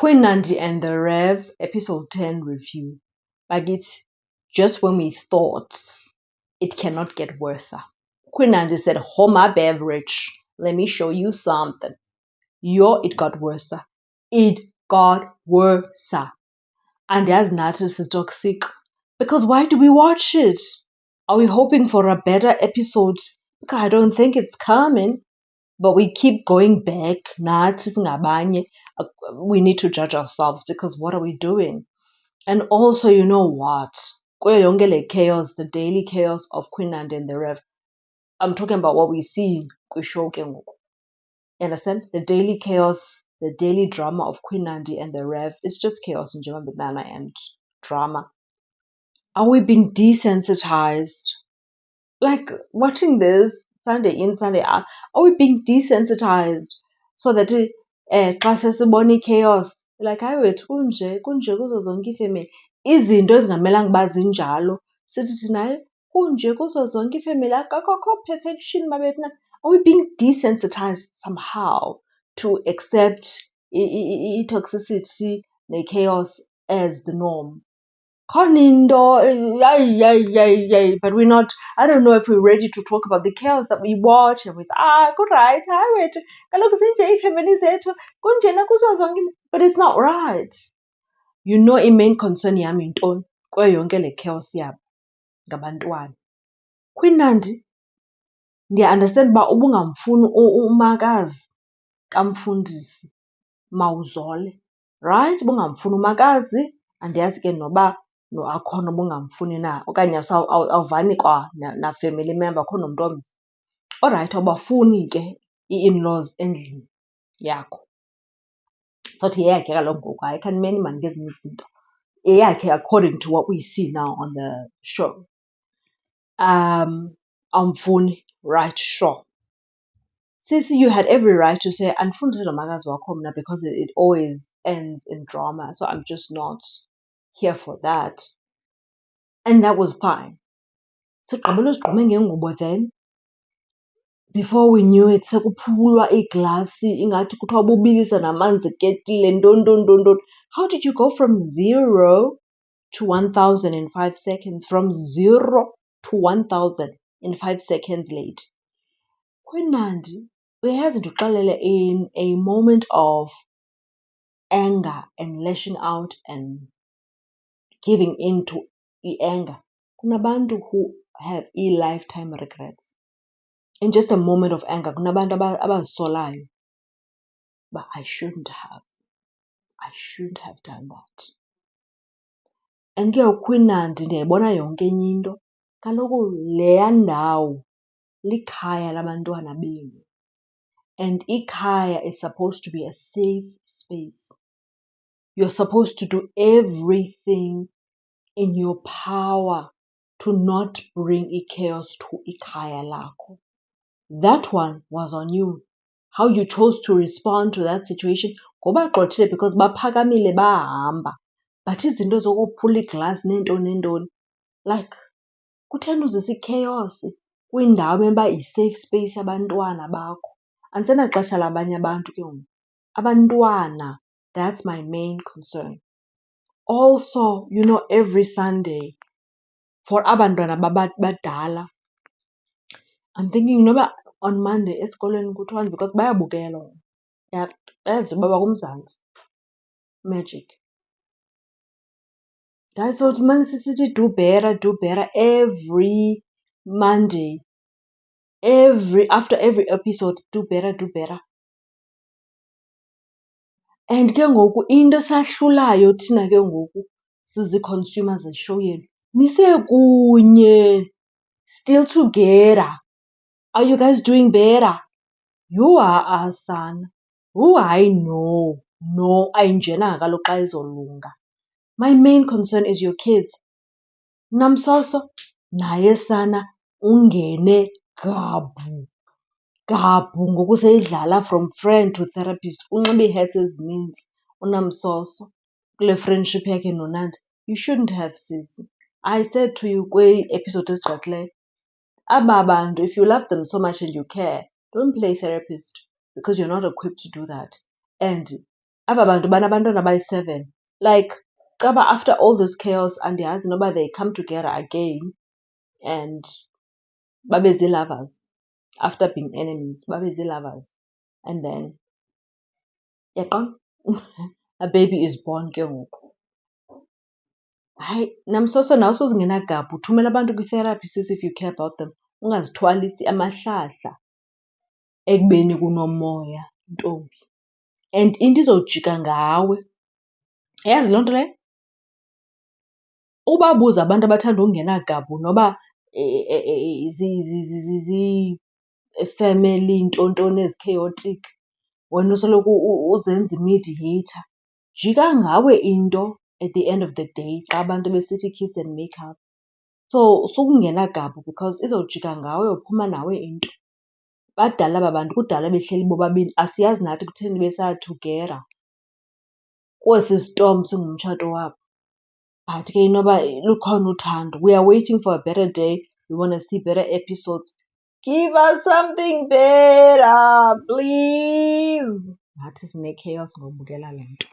Queen Nandi and the Rev, episode 10 review. Like it's just when we thought it cannot get worse. Queen Nandi said, hold my beverage. Let me show you something. It got worse. It got worse. And as nathi is toxic. Because why do we watch it? Are we hoping for a better episode? Because I don't think it's coming. But we keep going back. We need to judge ourselves because what are we doing? And also, you know what? Chaos, the daily chaos of Queen Nandi and the Rev. I'm talking about what we see kwishow ke ngoku. Understand? The daily chaos, the daily drama of Queen Nandi and the Rev. It's just chaos in Nana and drama. Are we being desensitized? Like watching this Sunday in, Sunday out, are we being desensitized so that xa sesibona chaos like hayi wethu kunje kuzo zonke iifemeli izinto ezingamelanga uba zinjalo sithi thina hayi kunje kuzo zonke iifemeli akakho perfection babethu. Are we being desensitized somehow to accept i-toxicity ne-chaos as the norm? But we're not. I don't know if we're ready to talk about the chaos that we watch and we say, right, but it's not right. You know, i-main concern yami yintoni kuyo yonke le chaos yabo ngabantwana. Queen Nandi, ndiya-understand uba ubungamfuni umakazi kaMfundisi Mawuzole, right? Ubungamfuni umakazi, andiyazi ke noba akhona ubungamfuni na okanye awuvani kwa na-family member akho nomntu omnye. Orayithi awubafuni ke ii-in-laws endlini yakho. Sothi yeyakhe kaloku ngoku hayi khanimeni maan ngezinye izinto. Yeyakhe according to what we see now on the show. Awumfuni, right, sure. Sisi, you had every right to say andifuni uthetha nomakazi wakho mna because it always ends in drama, so I'm just not here for that. And that was fine. Sigqibile uzigqume ngengubo then. Before we knew it, sekuphulwa iiglasi ingathi kuthiwa ububilisa namanzi eketile ntoni. How did you go from 0 to 1,000 in 5 seconds? From 0 to 1,000 in 5 seconds late. Queen Nandi, uyayazi ndikuxelele, in a moment of anger and lashing out and giving in to anger, kunabantu who have lifetime regrets. In just a moment of anger, kunabantu abazisolayo. But I shouldn't have done that. And ke Queen Nandi ndiyayibona yonke enye into. Kaloku leya ndawo likhaya labantwana benu. And ikhaya is supposed to be a safe space. You're supposed to do everything in your power to not bring chaos to ikhaya lakho. That one was on you. How you chose to respond to that situation. Ngoba gxothile because baphakamile bahamba. But izinto zokuphula iglasi neentoni. Like, kutheni uzisa chaos kwindawo eba yi-safe space yabantwana bakho? Andisenaxesha labanye abantu ke ngoku. Abantwana, that's my main concern. Also, you know, every Sunday, for abantwana badala, I'm thinking noba on Monday esikolweni kuthiwani because bayabukela. Yazi uba bakumzantsi Magic. Guys, so manje sisithi do better every Monday. After every episode, do better. And ke ngoku into esahlulayo thina ke ngoku sizi-consumers ze-show yenu, nisekunye, still together. Are you guys doing better? You are sana. Hayi no, ayinjenanga kaloku xa izolunga. My main concern is your kids. Namsoso, naye sana ungene gabhu ngoku seyidlala from friend to therapist. Unxibe ii-hats ezininzi uNamsoso kule friendship yakhe noNandi. You shouldn't have, sisi. I said to you kwi-episode ezigqithileyo, aba bantu, if you love them so much and you care, don't play therapist because you're not equipped to do that. And aba bantu banabantwana abayi-7. Like caba after all this chaos andiyazi noba they come together again and babe zii-lovers after being enemies, babe zii-lovers. And then yaqonda a baby is born ke ngoku. Hayi, namsoso nawe usuzingenagabha uthumela abantu kwi-therapy sis if you care about them. Ungazithwalisi amahlahla ekubeni kunomoya, ntombi. And into izojika ngawe. Yazi loo nto leyo? Ubabuze abantu abathanda ukungenagabha noba zii-family ntontoni ezi-chaotic, wena usoloko uzenza i-mediator. Jika ngawe into at the end of the day xa abantu besithi kiss and make up. So sukungenagabha because izojika ngawe yophuma nawe into. Badala aba bantu, kudala behleli bobabini. Asiyazi nathi kutheni besaya together kwesi storm singumtshato wabo. But ke inoba lukhona uthando. We are waiting for a better day. We want to see better episodes. Give us something better, please. Nathi sine-chaos ngobukela le nto.